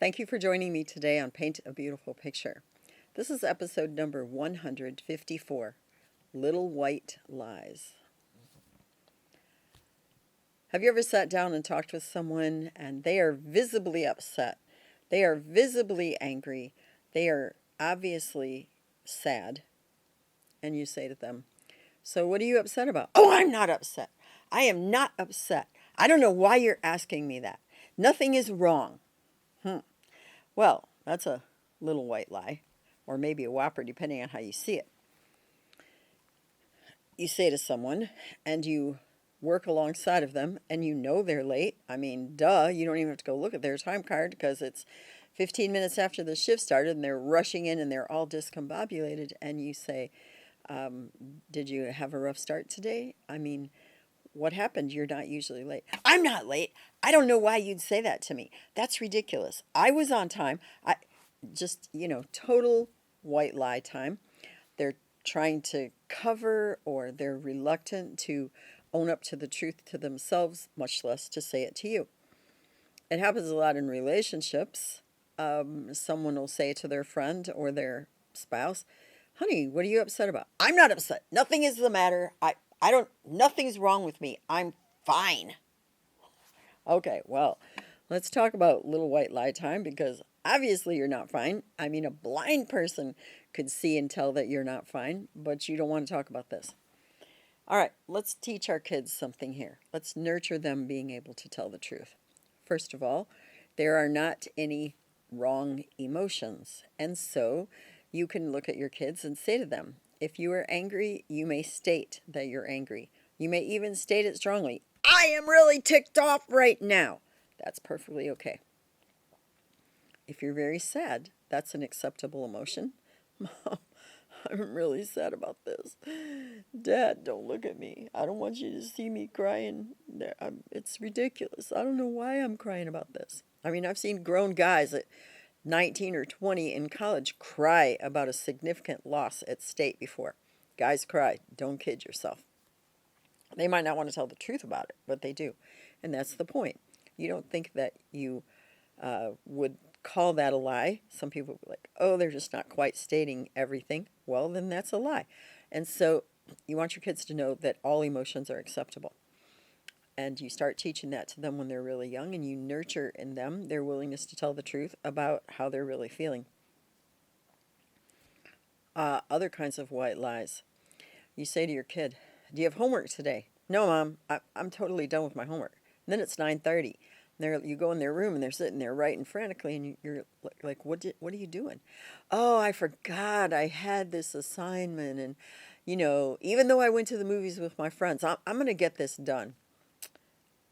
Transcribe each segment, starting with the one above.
Thank you for joining me today on Paint a Beautiful Picture. This is episode number 154, Little White Lies. Have you ever sat down and talked with someone and they are visibly upset? They are visibly angry. They are obviously sad. And you say to them, "So what are you upset about?" "Oh, I'm not upset. I am not upset. I don't know why you're asking me that. Nothing is wrong." Well, that's a little white lie, or maybe a whopper, depending on how you see it. You say to someone, and you work alongside of them, and you know they're late. I mean, duh, you don't even have to go look at their time card because it's 15 minutes after the shift started, and they're rushing in, and they're all discombobulated, and you say, did you have a rough start today? I mean, what happened? You're not usually late. "I'm not late. I don't know why you'd say that to me. That's ridiculous. I was on time." Total white lie time. They're trying to cover, or they're reluctant to own up to the truth to themselves, much less to say it to you. It happens a lot in relationships. Someone will say to their friend or their spouse, "Honey, what are you upset about?" "I'm not upset. Nothing is the matter. Nothing's wrong with me. I'm fine." Okay, well, let's talk about little white lie time, because obviously you're not fine. I mean, a blind person could see and tell that you're not fine, but you don't want to talk about this. All right, let's teach our kids something here. Let's nurture them being able to tell the truth. First of all, there are not any wrong emotions. And so you can look at your kids and say to them, if you are angry, you may state that you're angry. You may even state it strongly. "I am really ticked off right now." That's perfectly okay. If you're very sad, that's an acceptable emotion. "Mom, I'm really sad about this. Dad, don't look at me. I don't want you to see me crying. It's ridiculous. I don't know why I'm crying about this." I mean, I've seen grown guys at 19 or 20 in college cry about a significant loss at state before. Guys cry. Don't kid yourself. They might not want to tell the truth about it, but they do. And that's the point. You don't think that you would call that a lie. Some people would be like, "Oh, they're just not quite stating everything." Well, then that's a lie. And so you want your kids to know that all emotions are acceptable. And you start teaching that to them when they're really young, and you nurture in them their willingness to tell the truth about how they're really feeling. Other kinds of white lies. You say to your kid, "Do you have homework today?" "No, Mom, I'm totally done with my homework." And then it's 9:30. You go in their room and they're sitting there writing frantically, and you're like, what are you doing?" "Oh, I forgot I had this assignment, and even though I went to the movies with my friends, I'm going to get this done."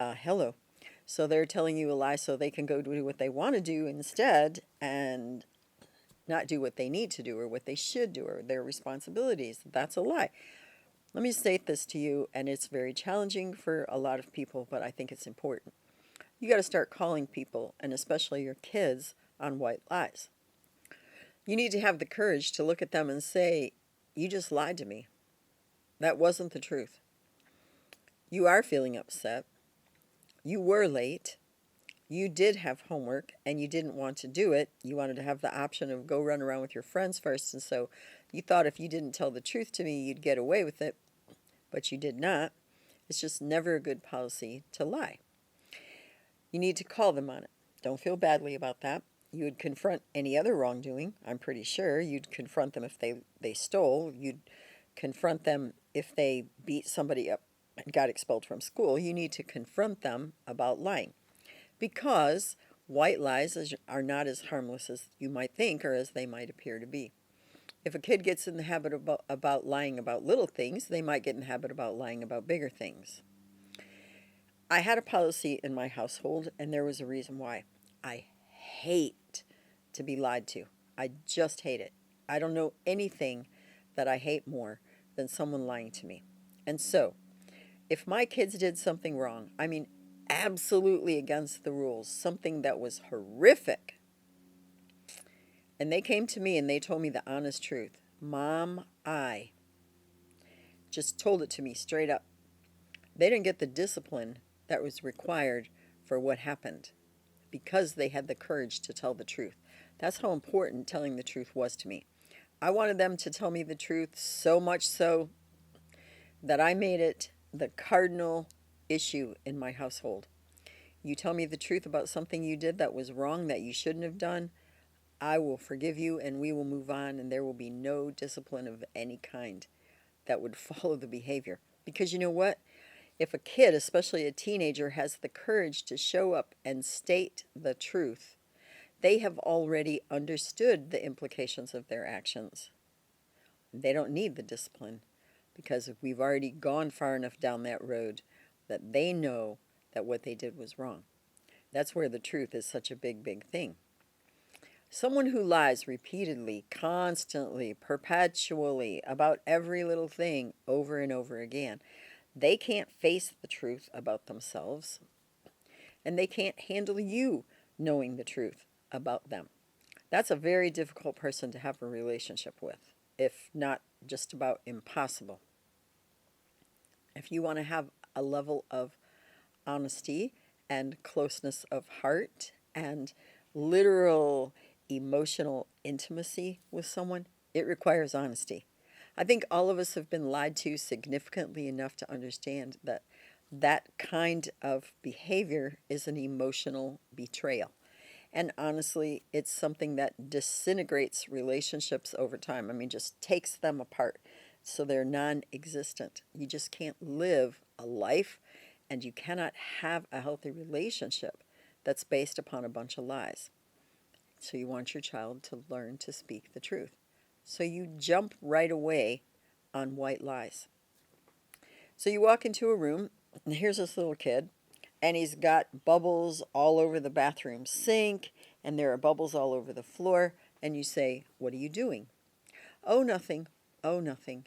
Hello. So they're telling you a lie so they can go do what they want to do instead, and not do what they need to do or what they should do or their responsibilities. That's a lie. Let me state this to you, and it's very challenging for a lot of people, but I think it's important. You got to start calling people, and especially your kids, on white lies. You need to have the courage to look at them and say, "You just lied to me. That wasn't the truth. You are feeling upset. You were late. You did have homework and you didn't want to do it. You wanted to have the option of go run around with your friends first. And so you thought if you didn't tell the truth to me, you'd get away with it. But you did not. It's just never a good policy to lie." You need to call them on it. Don't feel badly about that. You would confront any other wrongdoing, I'm pretty sure. You'd confront them if they stole. You'd confront them if they beat somebody up and got expelled from school. You need to confront them about lying, because white lies are not as harmless as you might think or as they might appear to be. If a kid gets in the habit about lying about little things, they might get in the habit about lying about bigger things. I had a policy in my household, and there was a reason why. I hate to be lied to. I just hate it. I don't know anything that I hate more than someone lying to me. And so, if my kids did something wrong, I mean, absolutely against the rules, something that was horrific, and they came to me and they told me the honest truth, "Mom, I," just told it to me straight up, they didn't get the discipline that was required for what happened. because they had the courage to tell the truth. That's how important telling the truth was to me. I wanted them to tell me the truth, so much so that I made it the cardinal issue in my household. You tell me the truth about something you did that was wrong, that you shouldn't have done, I will forgive you and we will move on, and there will be no discipline of any kind that would follow the behavior. Because you know what? If a kid, especially a teenager, has the courage to show up and state the truth, they have already understood the implications of their actions. They don't need the discipline because we've already gone far enough down that road that they know that what they did was wrong. That's where the truth is such a big, big thing. Someone who lies repeatedly, constantly, perpetually about every little thing over and over again, they can't face the truth about themselves, and they can't handle you knowing the truth about them. That's a very difficult person to have a relationship with, if not just about impossible. If you want to have a level of honesty and closeness of heart and literal emotional intimacy with someone, it requires honesty. I think all of us have been lied to significantly enough to understand that that kind of behavior is an emotional betrayal. And honestly, it's something that disintegrates relationships over time. I mean, just takes them apart so they're non existent. You just can't live a life and you cannot have a healthy relationship that's based upon a bunch of lies. So you want your child to learn to speak the truth. So you jump right away on white lies. So you walk into a room, and here's this little kid, and he's got bubbles all over the bathroom sink, and there are bubbles all over the floor, and you say, "What are you doing?" "Oh, nothing. Oh, nothing."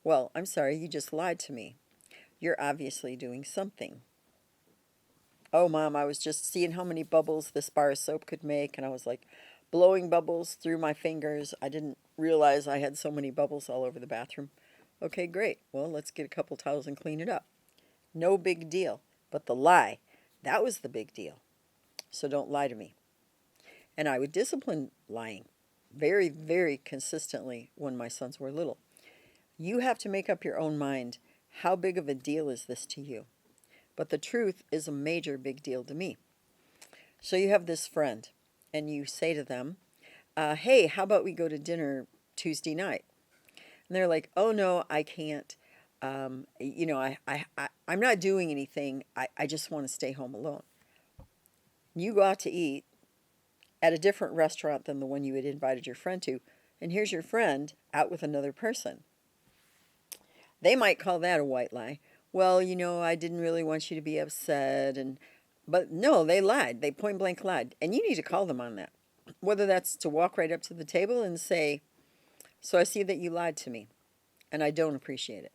"Well, I'm sorry, you just lied to me. You're obviously doing something." "Oh, Mom, I was just seeing how many bubbles this bar of soap could make, and I was like blowing bubbles through my fingers. I didn't realize I had so many bubbles all over the bathroom." "Okay, great. Well, let's get a couple towels and clean it up." No big deal. But the lie, that was the big deal. So don't lie to me. And I would discipline lying very, very consistently when my sons were little. You have to make up your own mind. How big of a deal is this to you? But the truth is a major big deal to me. So you have this friend, and you say to them, "Hey, how about we go to dinner Tuesday night?" And they're like, "Oh, no, I can't. I'm not doing anything. I just want to stay home alone." You go out to eat at a different restaurant than the one you had invited your friend to, and here's your friend out with another person. They might call that a white lie. "Well, I didn't really want you to be upset." But no, they lied. They point blank lied. And you need to call them on that. Whether that's to walk right up to the table and say, "So I see that you lied to me, and I don't appreciate it."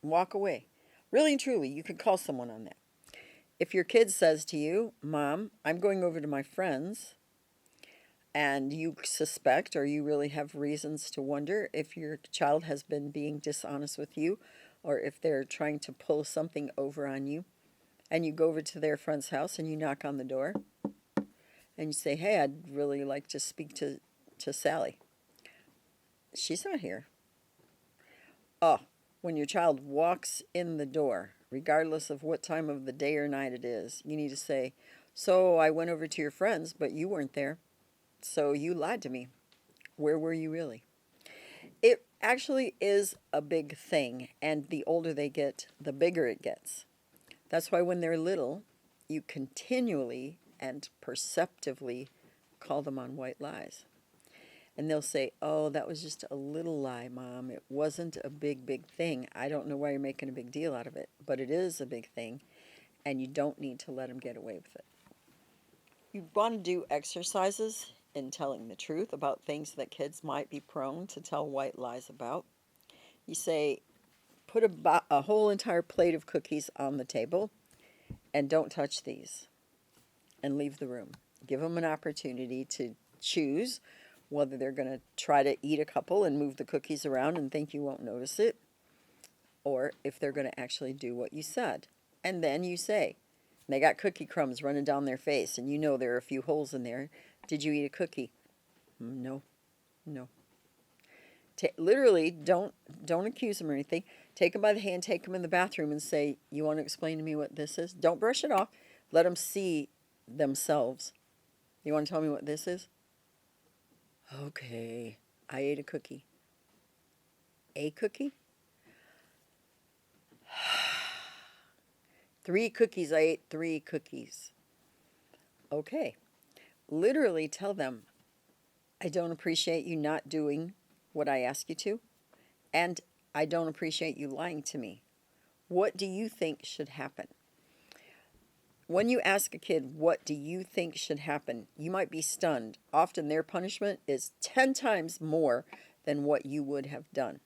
Walk away. Really and truly, you could call someone on that. If your kid says to you, "Mom, I'm going over to my friend's," and you suspect or you really have reasons to wonder if your child has been being dishonest with you or if they're trying to pull something over on you, and you go over to their friend's house and you knock on the door and you say, "Hey, I'd really like to speak to Sally." "She's not here." Oh, when your child walks in the door, regardless of what time of the day or night it is, you need to say, "So I went over to your friend's, but you weren't there. So you lied to me. Where were you really?" It actually is a big thing, and the older they get, the bigger it gets. That's why when they're little, you continually and perceptively call them on white lies. And they'll say, "Oh, that was just a little lie, Mom. It wasn't a big, big thing. I don't know why you're making a big deal out of it, but it is a big thing, and you don't need to let them get away with it." You want to do exercises in telling the truth about things that kids might be prone to tell white lies about. You say, put a whole entire plate of cookies on the table and don't touch these, and leave the room. Give them an opportunity to choose whether they're going to try to eat a couple and move the cookies around and think you won't notice it, or if they're going to actually do what you said. And then you say, They got cookie crumbs running down their face, and you know there are a few holes in there. Did you eat a cookie? No, no. Literally, don't accuse them or anything. Take them by the hand, take them in the bathroom, and say, "You want to explain to me what this is?" Don't brush it off. Let them see themselves. You want to tell me what this is? Okay, I ate a cookie. A cookie? 3 cookies. I ate 3 cookies. Okay. Literally tell them, I don't appreciate you not doing what I ask you to, and I don't appreciate you lying to me. What do you think should happen? When you ask a kid, what do you think should happen? You might be stunned. Often their punishment is 10 times more than what you would have done.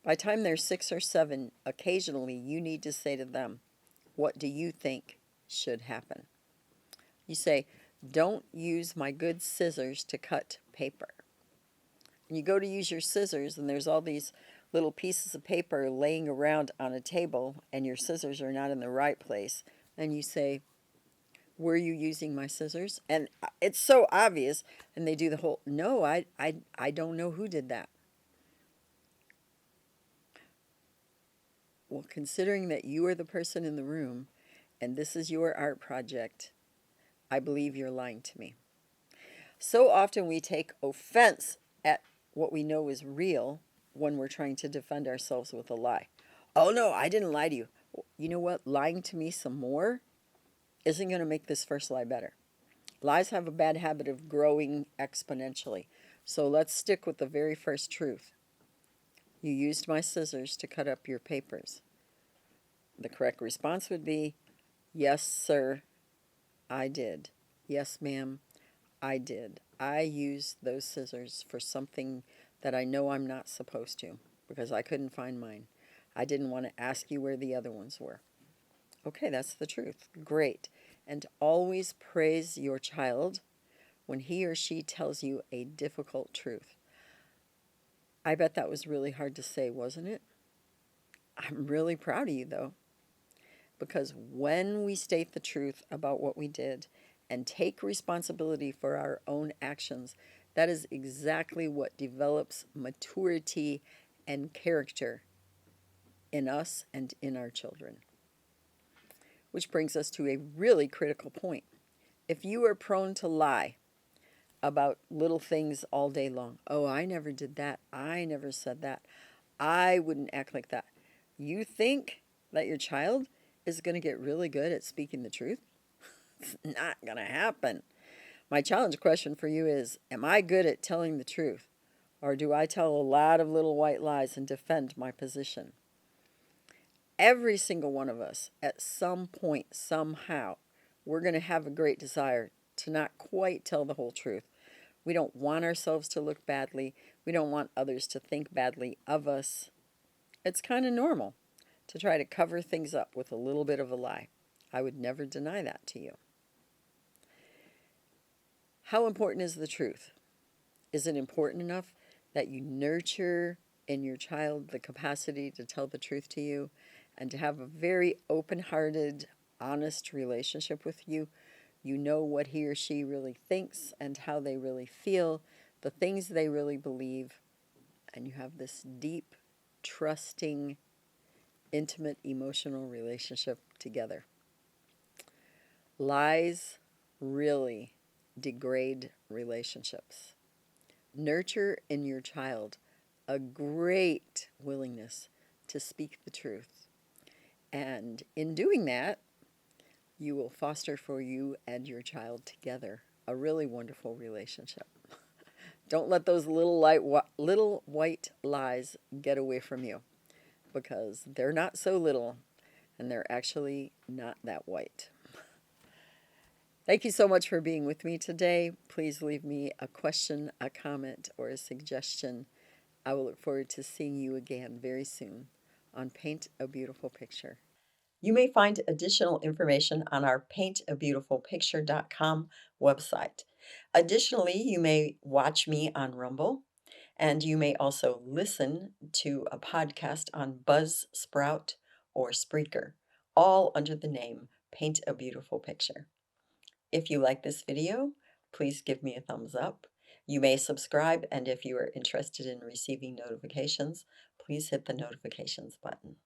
By the time they're 6 or 7, occasionally you need to say to them, what do you think should happen? You say, don't use my good scissors to cut paper. And you go to use your scissors, and there's all these little pieces of paper laying around on a table, and your scissors are not in the right place. And you say, were you using my scissors? And it's so obvious. And they do the whole, no, I don't know who did that. Well, considering that you are the person in the room and this is your art project, I believe you're lying to me. So often we take offense at what we know is real when we're trying to defend ourselves with a lie. Oh, no, I didn't lie to you. You know what? Lying to me some more isn't going to make this first lie better. Lies have a bad habit of growing exponentially. So let's stick with the very first truth. You used my scissors to cut up your papers. The correct response would be, yes, sir, I did. Yes, ma'am, I did. I used those scissors for something that I know I'm not supposed to because I couldn't find mine. I didn't want to ask you where the other ones were. Okay, that's the truth. Great. And always praise your child when he or she tells you a difficult truth. I bet that was really hard to say, wasn't it? I'm really proud of you, though, because when we state the truth about what we did and take responsibility for our own actions, that is exactly what develops maturity and character in us and in our children. Which brings us to a really critical point. If you are prone to lie about little things all day long, oh, I never did that, I never said that, I wouldn't act like that, you think that your child is going to get really good at speaking the truth? It's not going to happen. My challenge question for you is, am I good at telling the truth? Or do I tell a lot of little white lies and defend my position? Every single one of us, at some point, somehow, we're going to have a great desire to not quite tell the whole truth. We don't want ourselves to look badly. We don't want others to think badly of us. It's kind of normal to try to cover things up with a little bit of a lie. I would never deny that to you. How important is the truth? Is it important enough that you nurture in your child the capacity to tell the truth to you and to have a very open-hearted, honest relationship with you? You know what he or she really thinks and how they really feel, the things they really believe, and you have this deep, trusting, intimate, emotional relationship together. Lies really degrade relationships. Nurture in your child a great willingness to speak the truth. And in doing that, you will foster for you and your child together a really wonderful relationship. Don't let those little white lies get away from you, because they're not so little and they're actually not that white. Thank you so much for being with me today. Please leave me a question, a comment, or a suggestion. I will look forward to seeing you again very soon on Paint a Beautiful Picture. You may find additional information on our paintabeautifulpicture.com website. Additionally, you may watch me on Rumble, and you may also listen to a podcast on Buzzsprout or Spreaker, all under the name paint a beautiful picture. If you like this video, please give me a thumbs up. You may subscribe, and if you are interested in receiving notifications, please hit the notifications button.